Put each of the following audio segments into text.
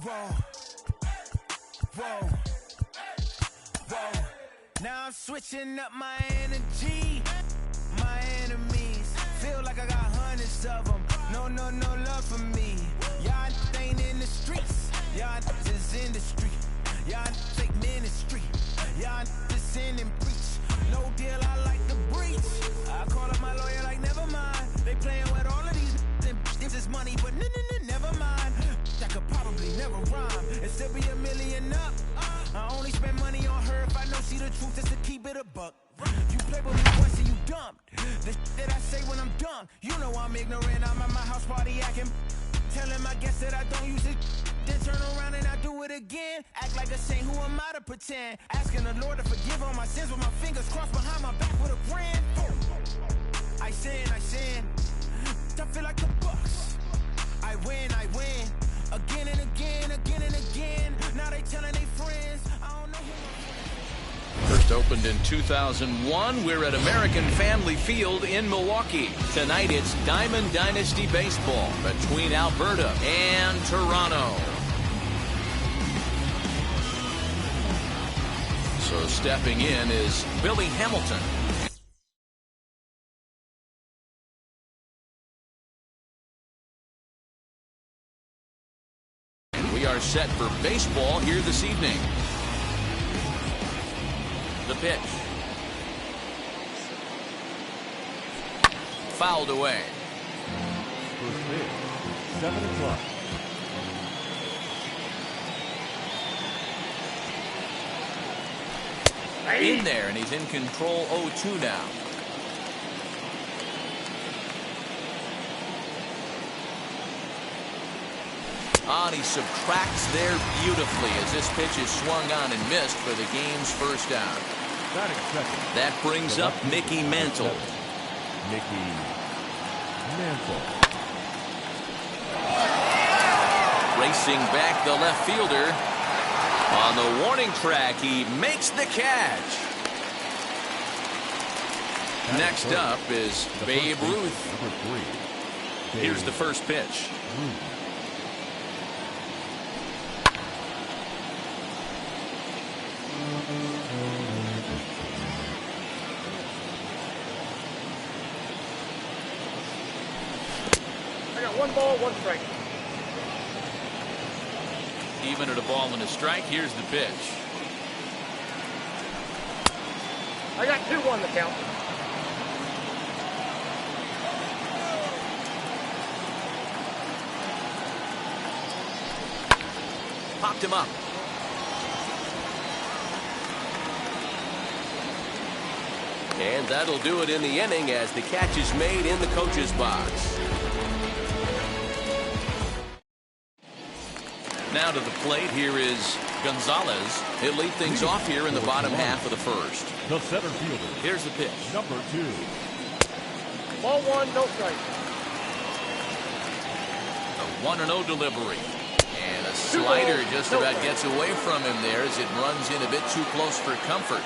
Whoa, whoa, whoa. Now I'm switching up my energy. My enemies feel like I got hundreds of them. No, no, no love for me. Y'all ain't in the streets. Y'all is in the street. Y'all take ministry. Y'all just sin and preach. No deal, I like the breach. I call up my lawyer like, never mind. They playing with all of these and this is money, but never mind. I could probably never rhyme and still be $1 million up. I only spend money on her if I know she the truth, just to keep it a buck. You play with me once and you dumb. The that I say when I'm done, you know I'm ignorant. I'm at my house party acting. Telling my guests that I don't use it. Then turn around and I do it again. Act like a saint, who am I to pretend? Asking the Lord to forgive all my sins with my fingers crossed behind my back with a grin. I sin. I feel like the Bucks. I win. Again and again. Now they telling their friends. I don't know who my friends. First opened in 2001. We're at American Family Field in Milwaukee. Tonight it's Diamond Dynasty Baseball between Alberta and Toronto. So stepping in is Billy Hamilton. And we are set for baseball here this evening. The pitch. Fouled away. First pitch, 7 o'clock. In there, and he's in control 0-2 now. And he subtracts there beautifully as this pitch is swung on and missed for the game's first out. That brings up Mickey Mantle. Racing back the left fielder. On the warning track, he makes the catch. Next up is Babe Ruth. Here's the first pitch. I got 1 ball, 1 strike. Even at a ball and a strike, here's the pitch. I got 2-1 the count. Popped him up. And that'll do it in the inning as the catch is made in the coach's box. Now to the plate, here is Gonzalez. He'll lead things off here in the bottom half of the first. The center fielder. Here's the pitch. Number 2. Ball 1, no strike. The 1-0 delivery. And a slider just about gets away from him there as it runs in a bit too close for comfort.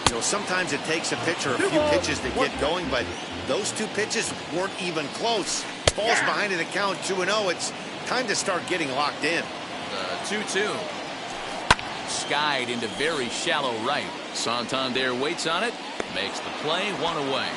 You know, sometimes it takes a pitcher a few pitches to get going, but those 2 pitches weren't even close. Falls behind in the count 2-0. It's time to start getting locked in. 2-2. Skied into very shallow right. Santander waits on it. Makes the play, 1 away.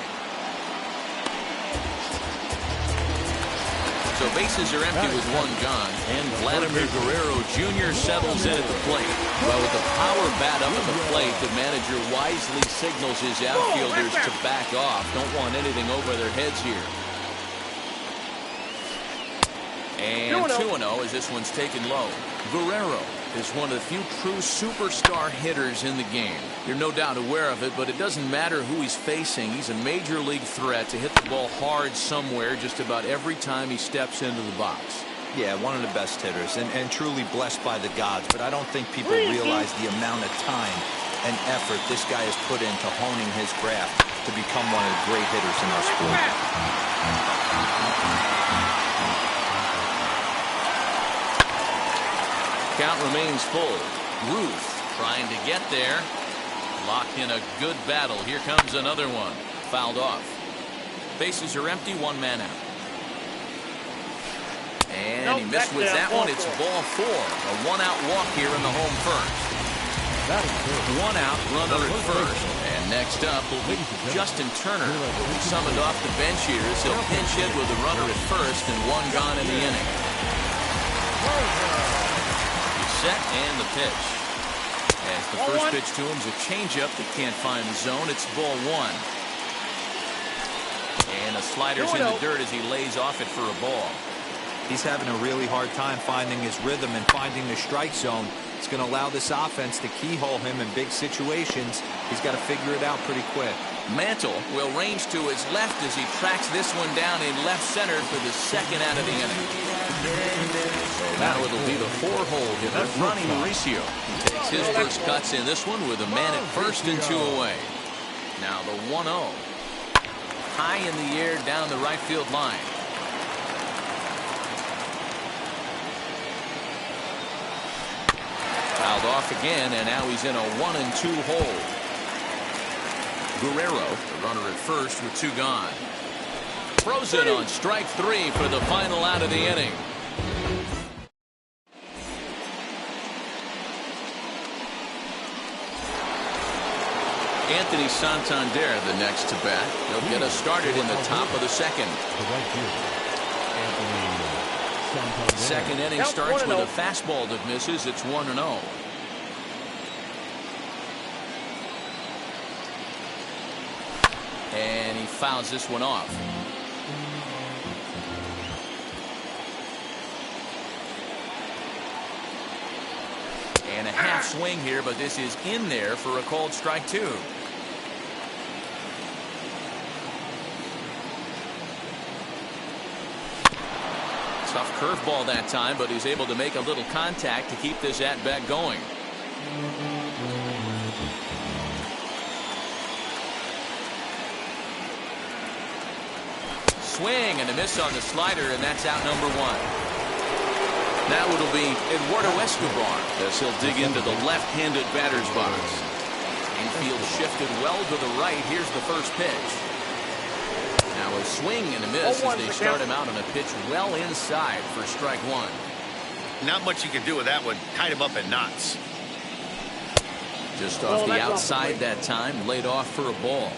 So bases are empty with 1 gone. And Vladimir Guerrero Jr. settles in at the plate. Well, with the power bat up at the plate, the manager wisely signals his outfielders to back off. Don't want anything over their heads here. And 2-0 as this one's taken low. Guerrero is one of the few true superstar hitters in the game. You're no doubt aware of it, but it doesn't matter who he's facing. He's a major league threat to hit the ball hard somewhere just about every time he steps into the box. Yeah, one of the best hitters and truly blessed by the gods, but I don't think people realize the amount of time and effort this guy has put into honing his craft to become one of the great hitters in our sport. Count remains full. Ruth trying to get there. Locked in a good battle. Here comes another one. Fouled off. Bases are empty, 1 man out. And he missed with that one. It's ball 4. A one-out walk here in the home first. One out, runner at first. And next up will be Justin Turner. Will be summoned off the bench here as he'll pinch hit with a runner at first and one gone in the inning. He's set and the pitch. As the first pitch to him is a changeup that can't find the zone. It's ball 1. And the slider's in the dirt as he lays off it for a ball. He's having a really hard time finding his rhythm and finding the strike zone. It's going to allow this offense to keyhole him in big situations. He's got to figure it out pretty quick. Mantle will range to his left as he tracks this one down in left center for the second out of the inning. So now it'll be the 4-hole hitter, Ronnie Mauricio. He takes his first cuts in this one with a man at first and 2 away. Now the 1-0. High in the air down the right field line. Fouled off again, and now he's in a 1-2 hole. Guerrero, the runner at first with 2 gone. Throws it on strike 3 for the final out of the inning. Anthony Santander, the next to bat. He'll get us started in the top of the second. Second inning starts with a fastball that misses. It's 1-0. And he fouls this one off. And a half swing here, but this is in there for a called strike 2. Tough curveball that time, but he's able to make a little contact to keep this at-bat going. Swing and a miss on the slider, and that's out number 1. Now it'll be Eduardo Escobar as he'll dig into the left-handed batter's box. Infield shifted well to the right. Here's the first pitch. Now a swing and a miss as they start him out on a pitch well inside for strike 1. Not much you can do with that one. Tied him up in knots. Just off the outside that time, laid off for a ball.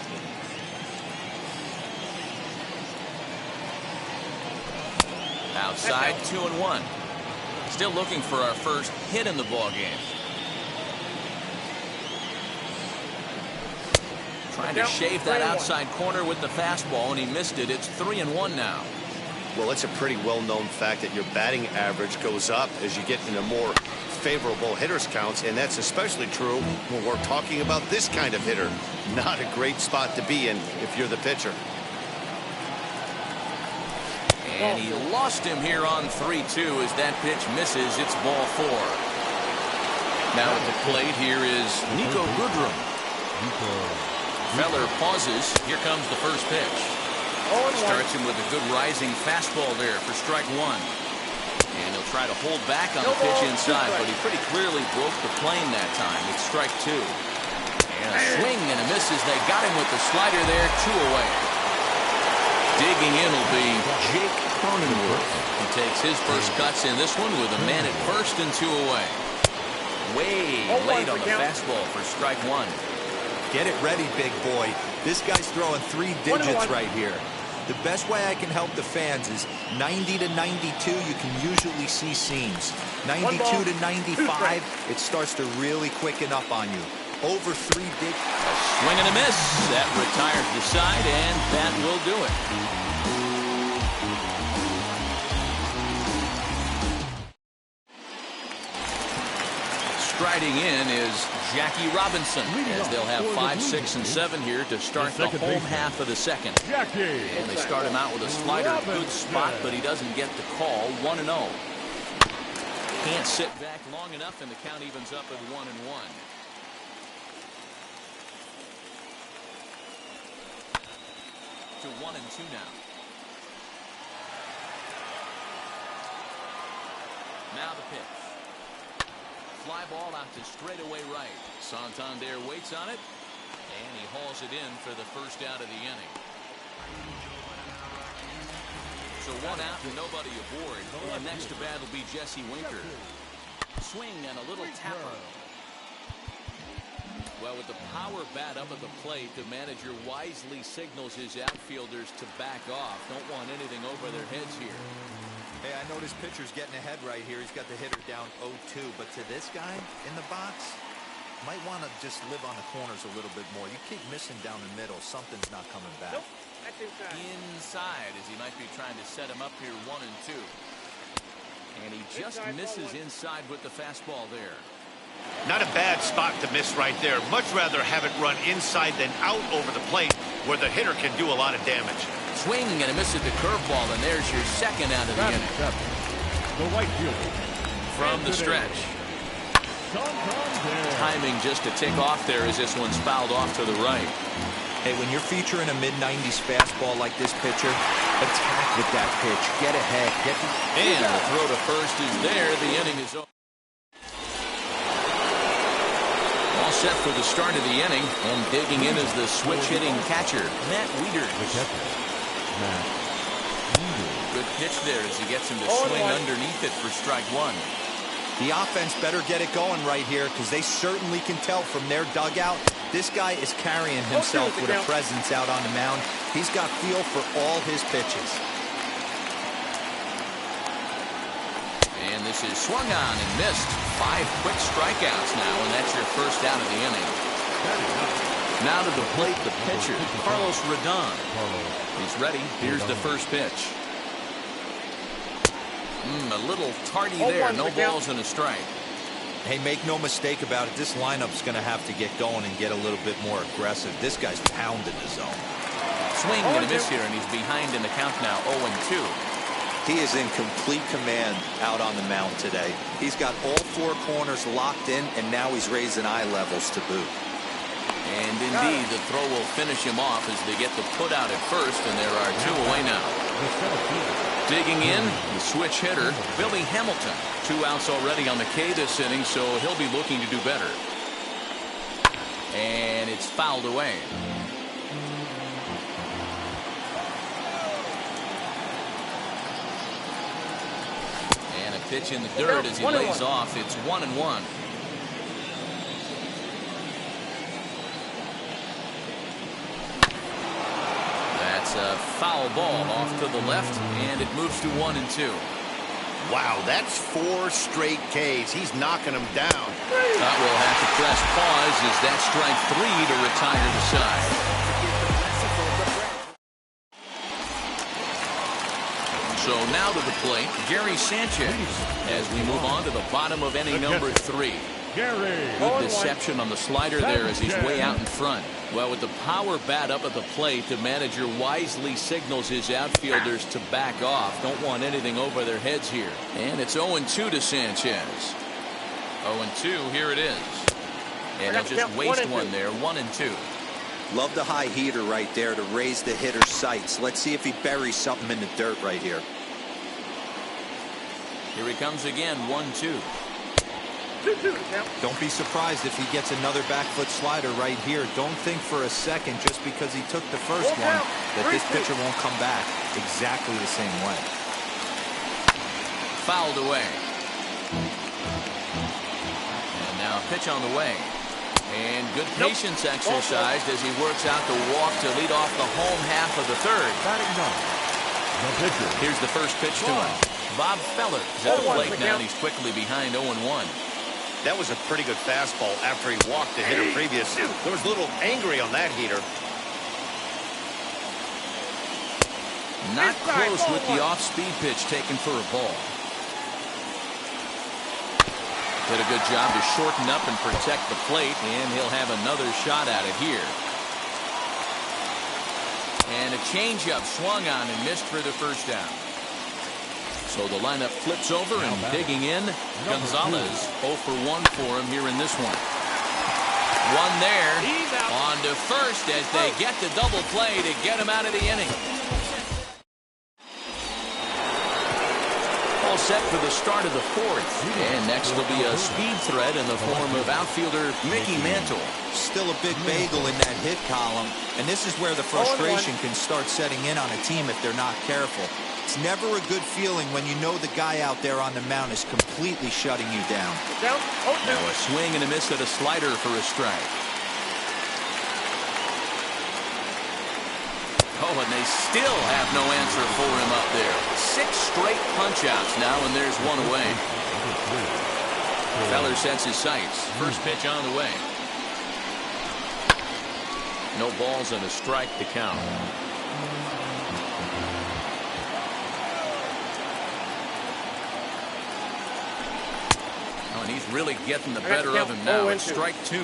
Outside, 2-1. Still looking for our first hit in the ball game. Trying to shave that outside corner with the fastball, and he missed it. It's 3-1 now. Well, it's a pretty well-known fact that your batting average goes up as you get into more favorable hitters counts, and that's especially true when we're talking about this kind of hitter. Not a great spot to be in if you're the pitcher. And he lost him here on 3-2 as that pitch misses. It's ball 4. Now at the plate here is Nico Goodrum. Feller pauses. Here comes the first pitch. Starts him with a good rising fastball there for strike 1. And he'll try to hold back on the pitch inside, but he pretty clearly broke the plane that time. It's strike 2. And a swing and a miss as they got him with the slider there. 2 away. Digging in will be Jake Cronenworth. He takes his first cuts in this one with a man at first and 2 away. Way late on the fastball for strike 1. Get it ready, big boy. This guy's throwing 3 digits right here. The best way I can help the fans is 90 to 92, you can usually see seams. 92 to 95, it starts to really quicken up on you. Over 3 digits. A swing and a miss. That retires the side, and that will do it. Striding in is Jackie Robinson, as they'll have 5, 6, and 7 here to start the home half of the second. And they start him out with a slider, good spot, but he doesn't get the call. 1-0. Can't sit back long enough, and the count evens up at 1-1. To 1-2 now. Now the pitch. Fly ball out to straightaway right. Santander waits on it, and he hauls it in for the first out of the inning. So one out and nobody aboard. And next to bat will be Jesse Winker. Swing and a little tapper. Well, with the power bat up at the plate, the manager wisely signals his outfielders to back off. Don't want anything over their heads here. Hey, I know this pitcher's getting ahead right here. He's got the hitter down 0-2. But to this guy in the box, might want to just live on the corners a little bit more. You keep missing down the middle. Something's not coming back. Nope, that's inside. Inside, as he might be trying to set him up here 1-2. And he just misses inside with the fastball there. Not a bad spot to miss right there. Much rather have it run inside than out over the plate where the hitter can do a lot of damage. Swing and a miss at the curveball, and there's your second out of the inning. The right fielder. From the stretch. Timing just a tick off there as this one's fouled off to the right. Hey, when you're featuring a mid-90s fastball like this pitcher, attack with that pitch. Get ahead. And the throw to first is there. The inning is over. All set for the start of the inning, and digging in is the switch-hitting catcher, Matt Wieters. Good pitch there as he gets him to swing underneath it for strike one. The offense better get it going right here because they certainly can tell from their dugout this guy is carrying himself with a presence out on the mound. He's got feel for all his pitches. And this is swung on and missed. 5 quick strikeouts now, and that's your first out of the inning. Now to the plate, the pitcher, Carlos Rodon. He's ready. Here's the first pitch. A little tardy there. No balls and a strike. Hey, make no mistake about it. This lineup's going to have to get going and get a little bit more aggressive. This guy's pounding the zone. Swing and a miss here, and he's behind in the count now, 0-2. He is in complete command out on the mound today. He's got all 4 corners locked in, and now he's raising eye levels to boot. And indeed, the throw will finish him off as they get the put out at first, and there are 2 away now. Digging in, the switch hitter, Billy Hamilton. 2 outs already on the K this inning, so he'll be looking to do better. And it's fouled away. And a pitch in the dirt as he lays off. It's 1-1. That's a foul ball off to the left, and it moves to 1-2. Wow, that's 4 straight Ks. He's knocking them down. That will have to press pause as that strike 3 to retire the side. So now to the plate, Gary Sanchez, as we move on to the bottom of inning number 3. Good deception on the slider there as he's way out in front. Well, with the power bat up at the plate, the manager wisely signals his outfielders to back off. Don't want anything over their heads here. And it's 0-2 to Sanchez. 0-2, here it is. And he'll just waste one there, 1-2. Love the high heater right there to raise the hitter's sights. Let's see if he buries something in the dirt right here. Here he comes again, 1-2. Don't be surprised if he gets another back foot slider right here. Don't think for a second just because he took the first one that this pitcher won't come back exactly the same way. Fouled away. And now a pitch on the way. And good patience exercised as he works out the walk to lead off the home half of the third. Here's the first pitch to him. Bob Feller is at the plate now, and he's quickly behind 0-1. That was a pretty good fastball after he walked the hitter previous. There was a little angry on that heater. Not close with the off-speed pitch taken for a ball. Did a good job to shorten up and protect the plate, and he'll have another shot at it here. And a changeup swung on and missed for the first down. So the lineup flips over, and digging in, Gonzalez 0 for 1 for him here in this one. One there, on to first as they get the double play to get him out of the inning. All set for the start of the 4th. And next will be a speed threat in the form of outfielder Mickey Mantle. Still a big bagel in that hit column, and this is where the frustration can start setting in on a team if they're not careful. It's never a good feeling when you know the guy out there on the mound is completely shutting you down. Down. Oh, Now a swing and a miss at a slider for a strike. Oh, and they still have no answer for him up there. 6 straight punch-outs now, and there's one away. Feller sets his sights. First pitch on the way. No balls and a strike to count. Oh, and he's really getting the better of him now. It's strike 2.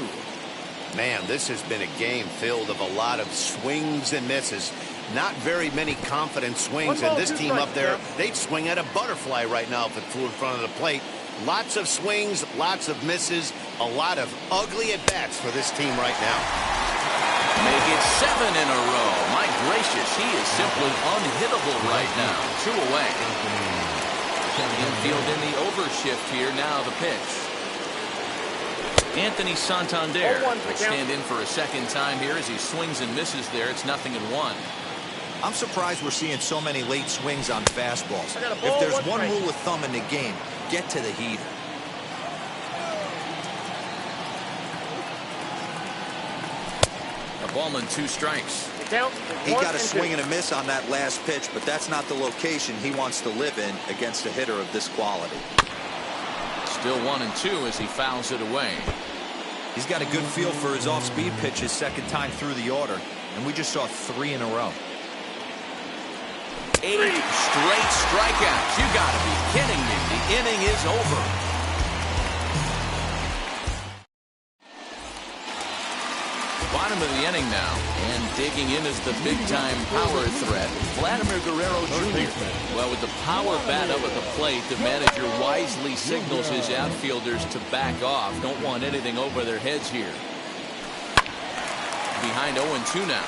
Man, this has been a game filled of a lot of swings and misses. Not very many confident swings, and this team up there, they'd swing at a butterfly right now if it flew in front of the plate. Lots of swings, lots of misses, a lot of ugly at-bats for this team right now. Make it 7 in a row. My gracious, he is simply unhittable right now. 2 away. Infield in the overshift here. Now the pitch. Anthony Santander will stand in for a second time here as he swings and misses there. It's 0-1. I'm surprised we're seeing so many late swings on fastballs. If there's one rule of thumb in the game, get to the heater. A ball and 2 strikes. He got a swing and a miss on that last pitch, but that's not the location he wants to live in against a hitter of this quality. Still 1-2 as he fouls it away. He's got a good feel for his off-speed pitches second time through the order, and we just saw 3 in a row. 8 straight strikeouts. You gotta be kidding me. The inning is over. Bottom of the inning now, and digging in is the big-time power threat, Vladimir Guerrero Jr. Well, with the power bat up at the plate, the manager wisely signals his outfielders to back off. Don't want anything over their heads here. Behind 0-2 now.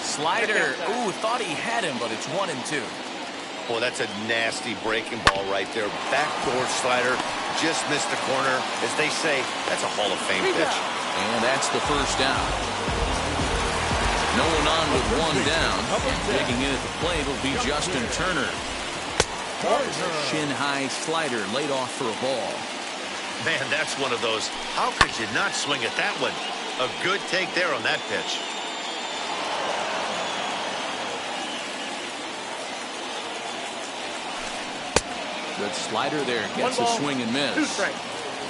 Slider. Ooh, thought he had him, but it's 1-2. Boy, that's a nasty breaking ball right there. Backdoor slider, just missed the corner. As they say, that's a Hall of Fame pitch. And that's the first down. No one on with 1 down. And digging in at the plate will be Justin Turner. Shin-high slider laid off for a ball. Man, that's one of those. How could you not swing at that one? A good take there on that pitch. Good slider there. Gets a swing and miss. 2 strikes.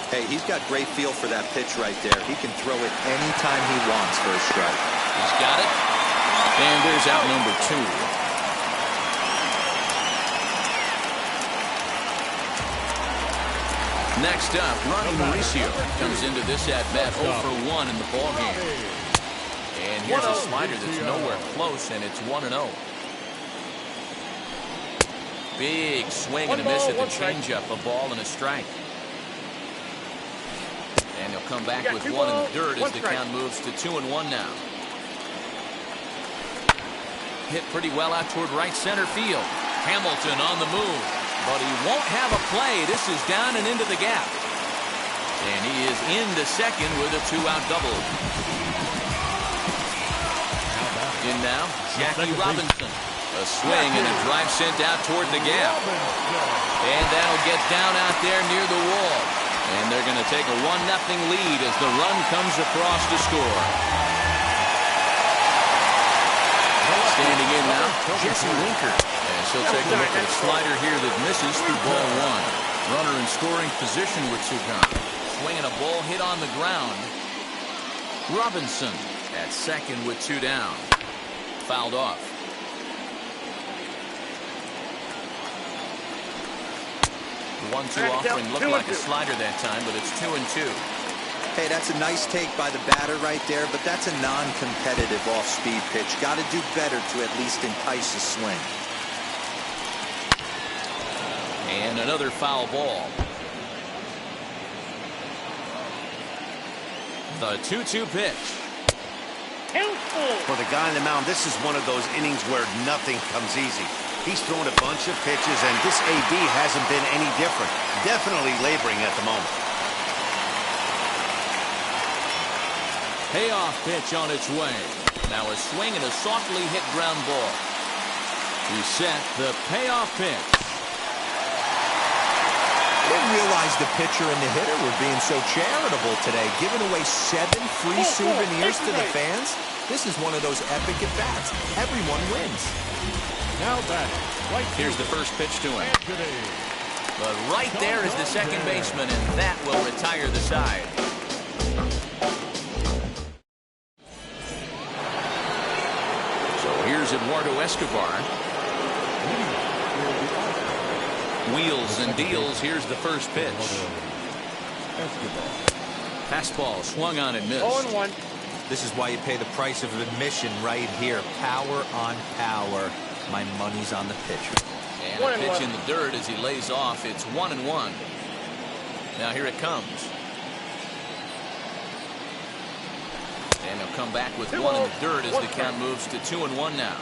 Hey, he's got great feel for that pitch right there. He can throw it anytime he wants for a strike. He's got it. And there's out number 2. Next up, Ronnie Mauricio comes into this at-bat 0 for 1 in the ballgame. And here's a slider that's nowhere close, and it's 1-0. Big swing and a miss at the changeup, a ball and a strike. And he'll come back with 1 in the dirt as the count moves to 2-1 now. Hit pretty well out toward right center field. Hamilton on the move, but he won't have a play. This is down and into the gap. And he is into second with a 2-out double. In now, Jackie Robinson. A swing and a drive sent out toward the gap. And that'll get down out there near the wall. And they're going to take a 1-0 lead as the run comes across to score. Standing in now, Jesse Winker. As he'll take a look at a slider here that misses through ball 1. Runner in scoring position with 2 gone. Swinging a ball hit on the ground. Robinson at second with 2 down. Fouled off. 1-2 offering looked like a slider that time, but it's 2-2. Hey, that's a nice take by the batter right there, but that's a non-competitive off-speed pitch. Got to do better to at least entice a swing. And another foul ball. The 2-2 pitch. For the guy on the mound, this is one of those innings where nothing comes easy. He's thrown a bunch of pitches, and this AB hasn't been any different. Definitely laboring at the moment. Payoff pitch on its way. Now a swing and a softly hit ground ball. He set the payoff pitch. I didn't realize the pitcher and the hitter were being so charitable today, giving away 7 free souvenirs to the fans. This is one of those epic at-bats. Everyone wins. Now back. Right. Here's the first pitch to him. But right there is the second baseman, and that will retire the side. So here's Eduardo Escobar. Wheels and deals. Here's the first pitch. Fastball swung on and missed. 0-1. This is why you pay the price of admission right here. Power on power. My money's on the pitcher. And a pitch in the dirt as he lays off. It's 1-1. Now here it comes. And he'll come back with 1 in the dirt as the count moves to 2-1 now.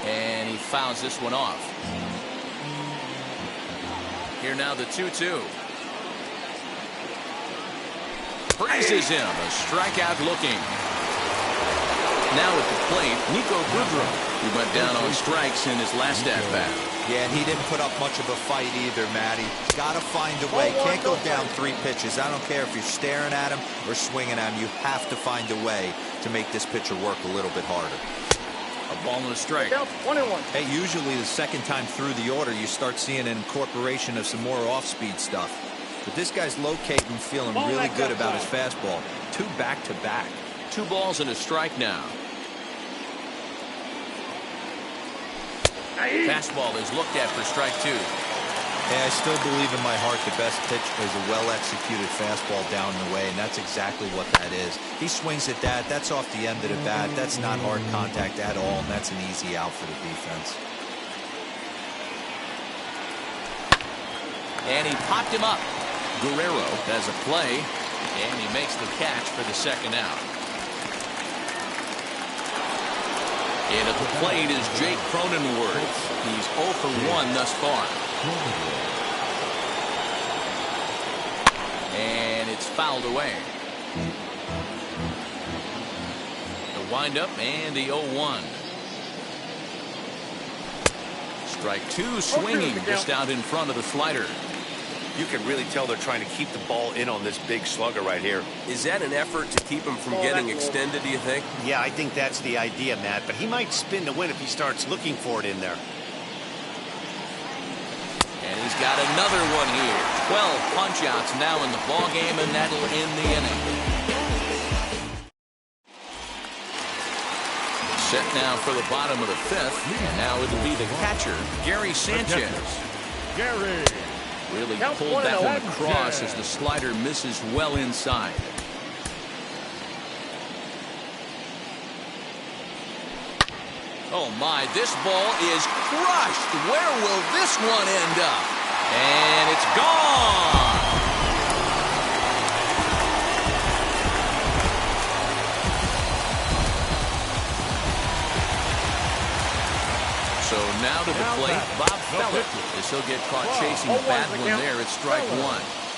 And he fouls this one off. Here now the 2-2. Freezes him. A strikeout looking. Now at the plate, Nico Goodrum, who went down on strikes in his last at-bat. Yeah, and he didn't put up much of a fight either, Matty. Got to find a way. Can't go down 3 pitches. I don't care if you're staring at him or swinging at him. You have to find a way to make this pitcher work a little bit harder. A ball and a strike. 1-1. Hey, usually the second time through the order, you start seeing an incorporation of some more off-speed stuff. But this guy's locating, feeling really good about his fastball. 2 back-to-back. 2 balls and a strike now. Fastball is looked at for strike 2. Yeah, I still believe in my heart the best pitch is a well-executed fastball down the way, and that's exactly what that is. He swings at that. That's off the end of the bat. That's not hard contact at all, and that's an easy out for the defense. And he popped him up. Guerrero has a play, and he makes the catch for the second out. And at the plate is Jake Cronenworth. He's 0 for 1 thus far. And it's fouled away. The windup and the 0-1. Strike 2 swinging just out in front of the slider. You can really tell they're trying to keep the ball in on this big slugger right here. Is that an effort to keep him from getting extended, do you think? Yeah, I think that's the idea, Matt. But he might spin to win if he starts looking for it in there. And he's got another one here. 12 punch-outs now in the ballgame, and that'll end the inning. Set now for the bottom of the 5th, and now it'll be the catcher, Gary Sanchez. Gary. Really pulled that one across as the slider misses well inside. Oh my, this ball is crushed. Where will this one end up? And it's gone. So now to the plate, Bob Feller. As he'll get caught chasing a bad one there at strike 1.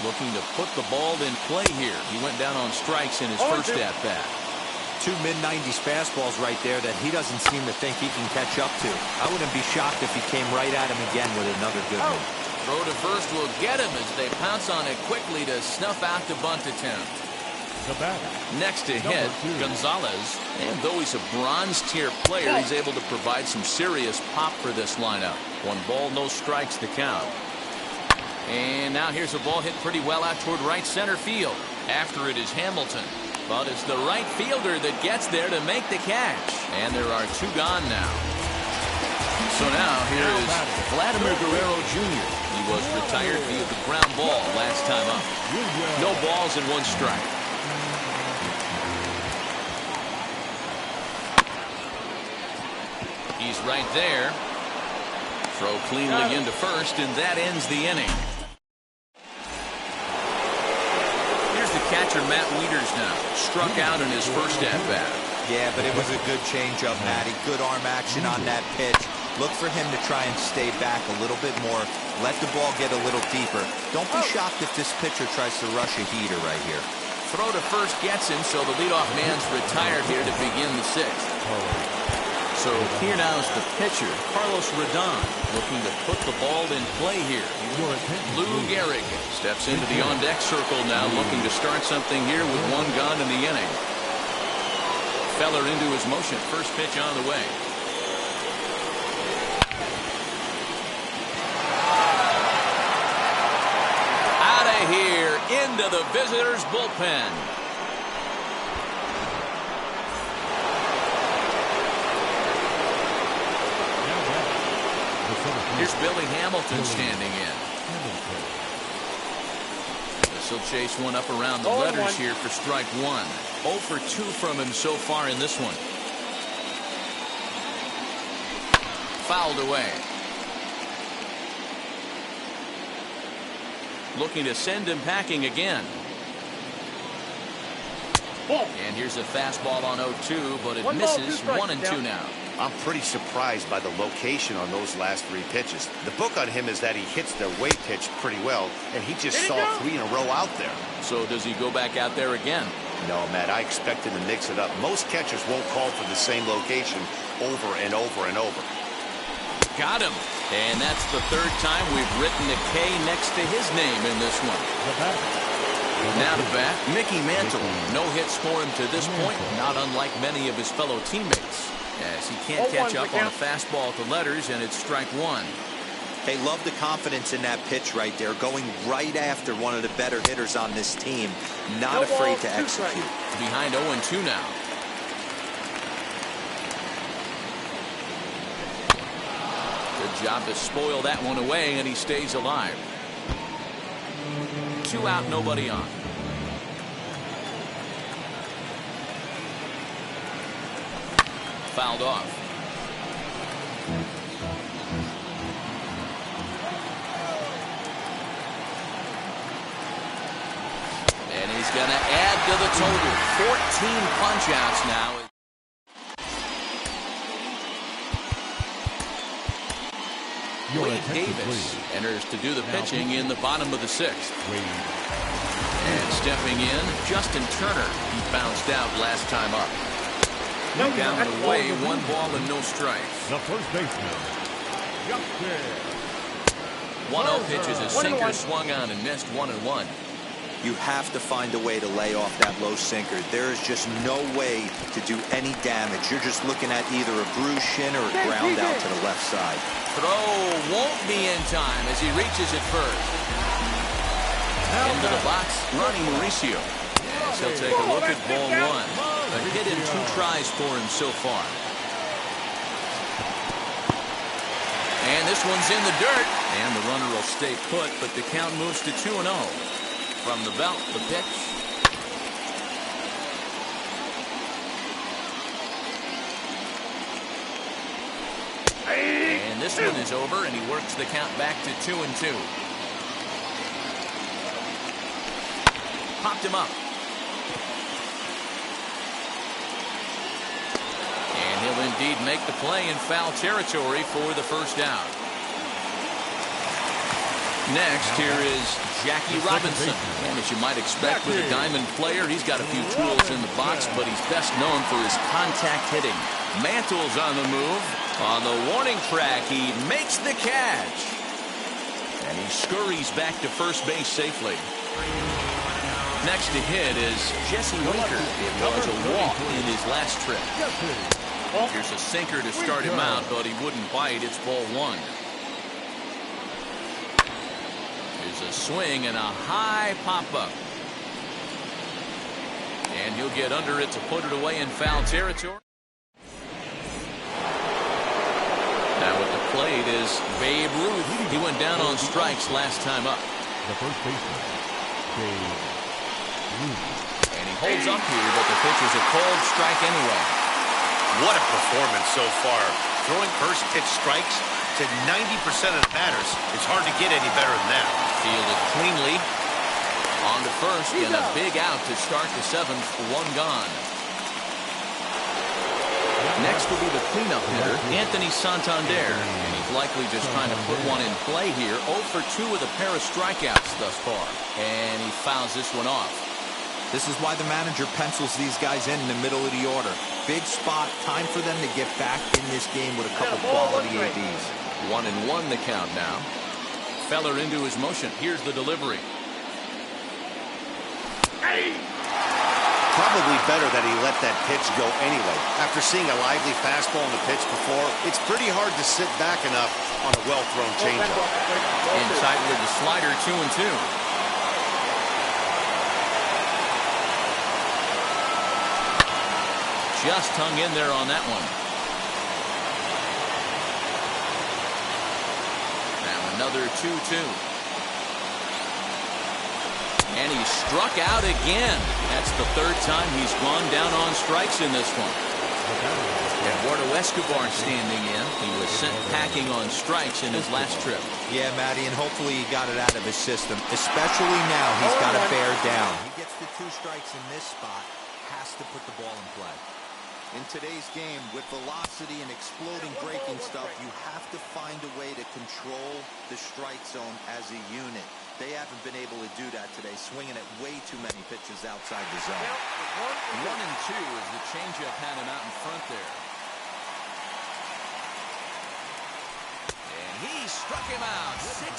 Looking to put the ball in play here. He went down on strikes in his first at-bat. 2 mid-90s fastballs right there that he doesn't seem to think he can catch up to. I wouldn't be shocked if he came right at him again with another good one. Throw to first will get him as they pounce on it quickly to snuff out the bunt attempt. Next to hit, Gonzalez. And though he's a bronze-tier player, he's able to provide some serious pop for this lineup. 1 ball, no strikes to count. And now here's a ball hit pretty well out toward right center field. After it is Hamilton. But it's the right fielder that gets there to make the catch. And there are 2 gone now. So now here is Vladimir Guerrero Jr. He was retired via the ground ball last time up. No balls and 1 strike. He's right there. Throw cleanly into first, and that ends the inning. Here's the catcher, Matt Wieters now. Struck out in his first at-bat. Yeah, but it was a good changeup, Matty. Good arm action on that pitch. Look for him to try and stay back a little bit more. Let the ball get a little deeper. Don't be shocked if this pitcher tries to rush a heater right here. Throw to first gets him, so the leadoff man's retired here to begin the sixth. So here now is the pitcher, Carlos Rodon, looking to put the ball in play here. Lou Gehrig steps into the on-deck circle now, looking to start something here with one gone in the inning. Feller into his motion. First pitch on the way. Out of here, into the visitors' bullpen. Here's Billy Hamilton standing in. This will chase one up around the letters here for strike one. 0 for 2 from him so far in this one. Fouled away. Looking to send him packing again. And here's a fastball on 0-2, but it misses. 1-2 now. I'm pretty surprised by the location on those last 3 pitches. The book on him is that he hits the away pitch pretty well, and he just saw 3 in a row out there. So does he go back out there again? No, Matt, I expect him to mix it up. Most catchers won't call for the same location over and over and over. Got him. And that's the 3rd time we've written a K next to his name in this one. Now to bat, Mickey Mantle. No hits for him to this point, not unlike many of his fellow teammates, as he can't catch up on a fastball to letters, and it's strike one. Hey, love the confidence in that pitch right there, going right after one of the better hitters on this team, not afraid to execute. Behind 0-2 now. Good job to spoil that one away, and he stays alive. 2 out, nobody on. Fouled off. And he's going to add to the total. 14 punch-outs now. Wade Davis enters to do the pitching in the bottom of the 6th. And stepping in, Justin Turner. He bounced out last time up. Down and away, 1 ball and no strikes. The first baseman, Justin. 1-0 pitches, a sinker swung on and missed. 1-1. You have to find a way to lay off that low sinker. There is just no way to do any damage. You're just looking at either a bruised shin or a ground out to the left side. Throw won't be in time as he reaches it first. Into the box, Ronnie Mauricio. Yes, he'll take a look at ball 1. A hit in 2 tries for him so far. And this one's in the dirt. And the runner will stay put, but the count moves to 2-0. From the belt, the pitch. And this one is over, and he works the count back to 2-2. Popped him up. And he'll indeed make the play in foul territory for the first out. Next, here is Jackie Robinson. And as you might expect with a diamond player, he's got a few tools in the box, but he's best known for his contact hitting. Mantle's on the move. On the warning track, he makes the catch. And he scurries back to first base safely. Next to hit is Jesse Winker. It was a walk in his last trip. Here's a sinker to start him out, but he wouldn't bite. It's ball 1. Here's a swing and a high pop-up. And he'll get under it to put it away in foul territory. Now at the plate is Babe Ruth. He went down on strikes last time up. The first baseman, Babe Ruth. And he holds up here, but the pitch is a cold strike anyway. What a performance so far. Throwing first pitch strikes to 90% of the batters. It's hard to get any better than that. Fielded cleanly. On to first, and a big out to start the 7th. 1 gone. Next will be the cleanup hitter, Anthony Santander. And he's likely just trying to put one in play here. 0 for 2 with a pair of strikeouts thus far. And he fouls this one off. This is why the manager pencils these guys in the middle of the order. Big spot, time for them to get back in this game with a couple quality ABs. 1-1 the count now. Feller into his motion. Here's the delivery. Probably better that he let that pitch go anyway. After seeing a lively fastball in the pitch before, it's pretty hard to sit back enough on a well-thrown changeup. Inside with the slider, 2-2. Just hung in there on that one. Now another 2-2. And he struck out again. That's the third time he's gone down on strikes in this one. Eduardo Escobar standing in. He was sent packing on strikes in his last trip. Yeah, Matty, and hopefully he got it out of his system. Especially now, he's got to bear down. He gets the 2 strikes in this spot, has to put the ball in play. In today's game, with velocity and exploding breaking stuff, you have to find a way to control the strike zone as a unit. They haven't been able to do that today, swinging at way too many pitches outside the zone. 1-2 as the changeup had him out in front there. And he struck him out. 16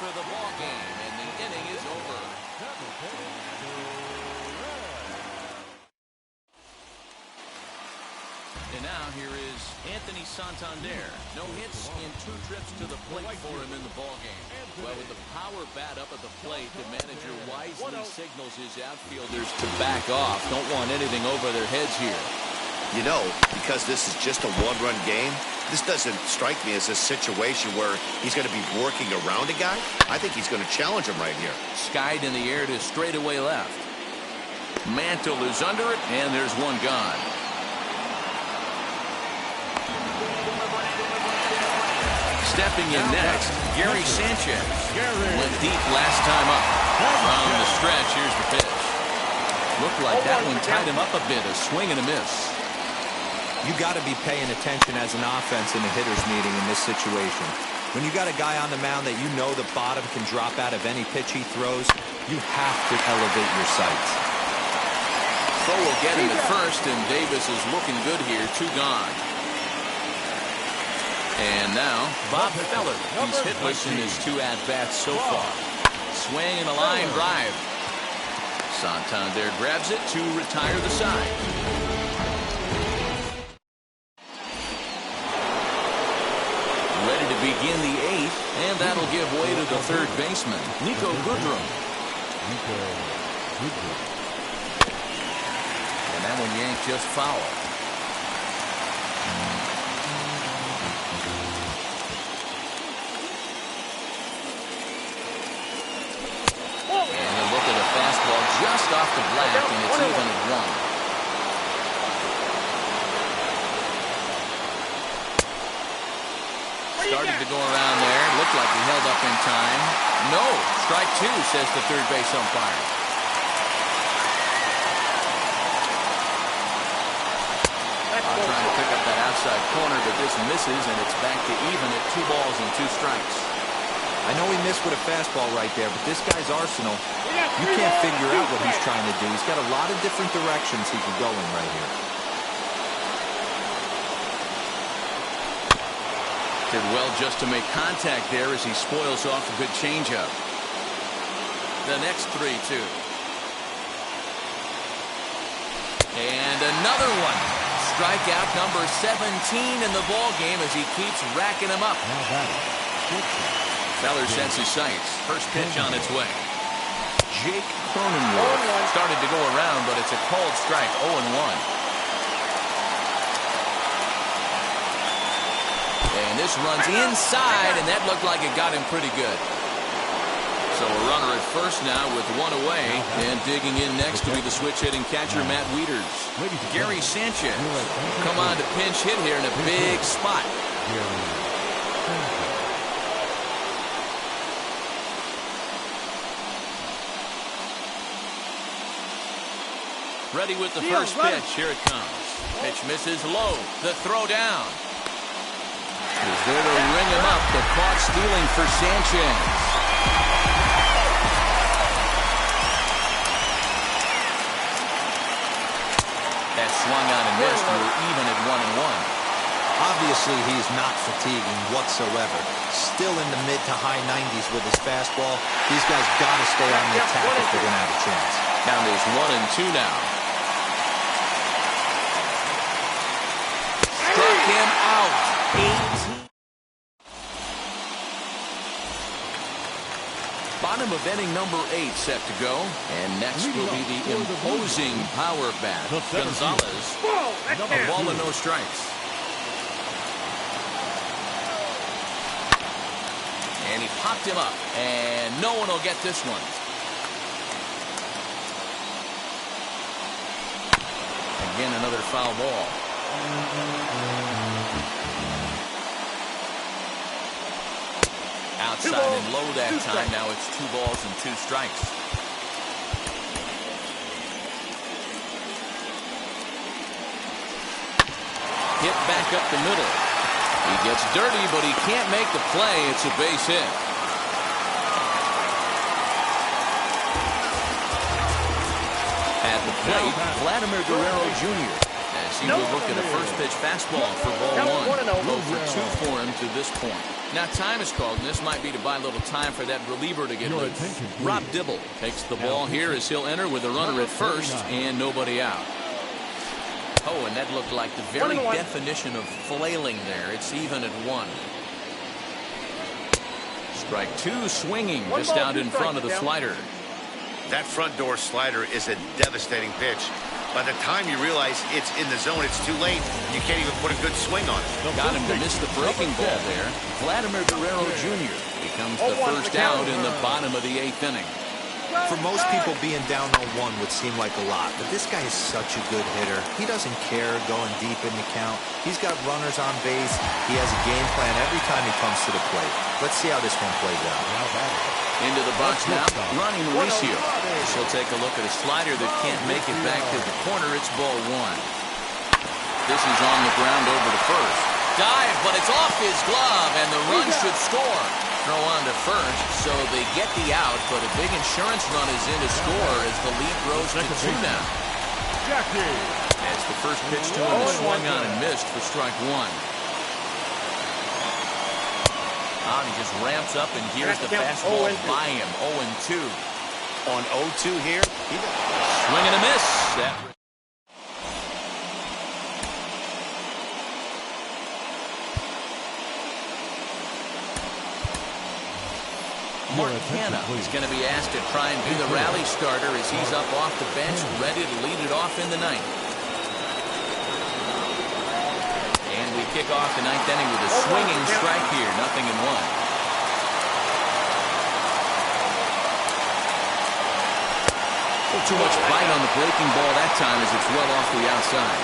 for the ball game, and the inning is over. And now here is Anthony Santander. No hits in 2 trips to the plate for him in the ballgame. Well, with the power bat up at the plate, the manager wisely signals his outfielders to back off. Don't want anything over their heads here. You know, because this is just a 1-run game, this doesn't strike me as a situation where he's going to be working around a guy. I think he's going to challenge him right here. Skied in the air to straightaway left. Mantle is under it, and there's one gone. Stepping in next, Gary Sanchez. Went deep last time up. From the stretch, here's the pitch. Looked like that one tied him up a bit, a swing and a miss. You got to be paying attention as an offense in a hitter's meeting in this situation. When you got a guy on the mound that you know the bottom can drop out of any pitch he throws, you have to elevate your sights. Throw will get him at first, and Davis is looking good here. 2 gone. And now, Bob Feller. He's hitless in his 2 at-bats so far. Swing and a line drive. Santander grabs it to retire the side. Ready to begin the 8th, and that'll give way to the 3rd baseman, Nico Goodrum. And that one yanked just foul. Just off the black, and it's even at 1. Started to go around there. Looked like he held up in time. No. Strike 2, says the 3rd base umpire. Trying to pick up that outside corner, but this misses, and it's back to even at 2 balls and 2 strikes. I know he missed with a fastball right there, but this guy's arsenal, you can't figure out what he's trying to do. He's got a lot of different directions he could go in right here. Did well just to make contact there as he spoils off a good changeup. The next 3-2. And another one. Strikeout number 17 in the ball game as he keeps racking them up. Feller sets his sights. First pitch on its way. Jake Cronenworth started to go around, but it's a called strike. 0-1. And this runs inside, and that looked like it got him pretty good. So a runner at first now with 1 away, and digging in next to be the switch-hitting catcher Matt Wieters. Gary Sanchez come on to pinch hit here in a big spot. Ready with the first pitch. Here it comes. Pitch misses low. The throw down. Is there to ring him up. The caught stealing for Sanchez. That swung on and missed. We're even at 1-1. Obviously, he's not fatiguing whatsoever. Still in the mid to high 90s with his fastball. These guys got to stay on the attack if they're going to have a chance. Count is 1-2 now. Struck him out. 18. Bottom of inning number 8 set to go. And next will be the imposing power bat, Gonzalez. A ball and no strikes. And he popped him up. And no one will get this one. Again, another foul ball. Outside and low that time. Now it's 2 balls and 2 strikes. Hit back up the middle. He gets dirty, but he can't make the play. It's a base hit. At the plate, Vladimir Guerrero Jr. as he will look at a first pitch fastball for ball 1. 0 for 2 for him to this point. Now time is called, and this might be to buy a little time for that reliever to get loose. Rob Dibble takes the ball here as he'll enter with a runner at first and nobody out. Oh, and that looked like the very definition of flailing there. It's even at 1. Strike 2 swinging just out in front of the slider. That front door slider is a devastating pitch. By the time you realize it's in the zone, it's too late. You can't even put a good swing on it. Got him to miss the breaking ball there. Vladimir Guerrero Jr. becomes the first out in the bottom of the 8th inning. For most people, being down 0-1 would seem like a lot, but this guy is such a good hitter. He doesn't care going deep in the count. He's got runners on base. He has a game plan every time he comes to the plate. Let's see how this one plays out. Into the box now, Ronnie Mauricio. She'll take a look at a slider that can't make it back to the corner. It's ball 1. This is on the ground over to first. Dive, but it's off his glove, and the run should score. Throw on to first, so they get the out, but a big insurance run is in to score as the lead grows to 2 now. As the first pitch to him is swung on and missed for strike 1. He just ramps up, and here's the fastball by him. 0-2. On 0-2 here, swing and a miss. Mark Hanna is going to be asked to try and be the rally starter as he's up off the bench, ready to lead it off in the 9th. And we kick off the 9th inning with a swinging strike here, 0-1. Too much bite on the breaking ball that time as it's well off the outside.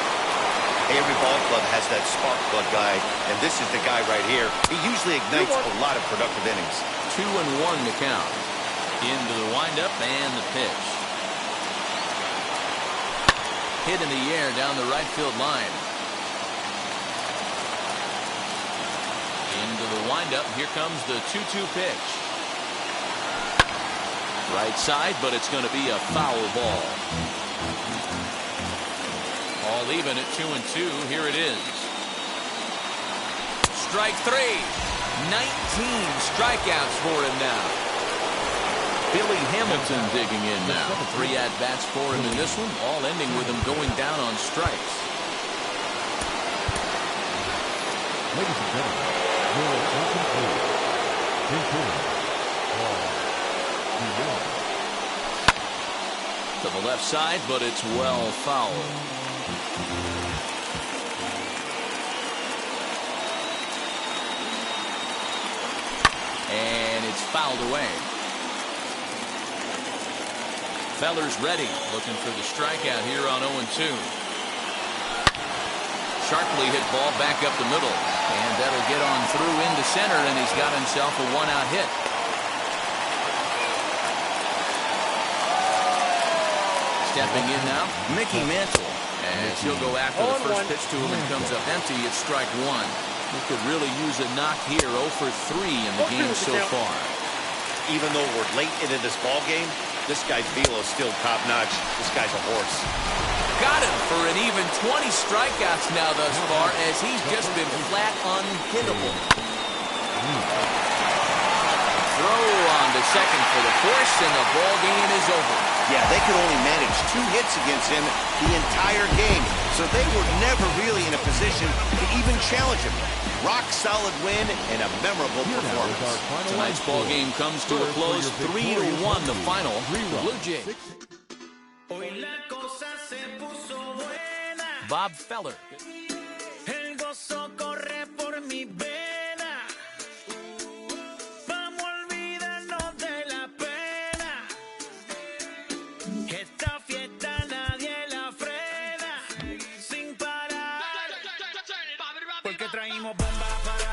Every ball club has that spark plug guy, and this is the guy right here. He usually ignites a lot of productive innings. 2-1 to count. Into the windup and the pitch. Hit in the air down the right field line. Into the windup. Here comes the 2-2 pitch. Right side, but it's going to be a foul ball. All even at 2-2. Here it is. Strike 3. 19 strikeouts for him now. Billy Hamilton digging in now. 3 at-bats for him in this one, all ending with him going down on strikes. Ladies and gentlemen, your attention please. To the left side, but it's well fouled. And it's fouled away. Feller's ready, looking for the strikeout here on 0-2. Sharply hit ball back up the middle, and that'll get on through into center, and he's got himself a 1-out hit. Stepping in now, Mickey Mantle, As he'll go after the first pitch to him and comes up empty, it's strike one. He could really use a knock here. 0 for 3 in the game so far. Even though we're late into this ball game, this guy's velo is still top-notch. This guy's a horse. Got him for an even 20 strikeouts now thus far, as he's just been flat unhittable. Throw on to second for the force, and the ball game is over. Yeah, they could only manage 2 hits against him the entire game, so they were never really in a position to even challenge him. Rock-solid win and a memorable performance. Tonight's ball game comes to a close, 3-1 the final. Blue Jays. Bob Feller. El gozo corre por mi vena. Vamos a olvidarnos de la pena. Esta fiesta nadie la frena. Sin parar. Porque traímos bomba para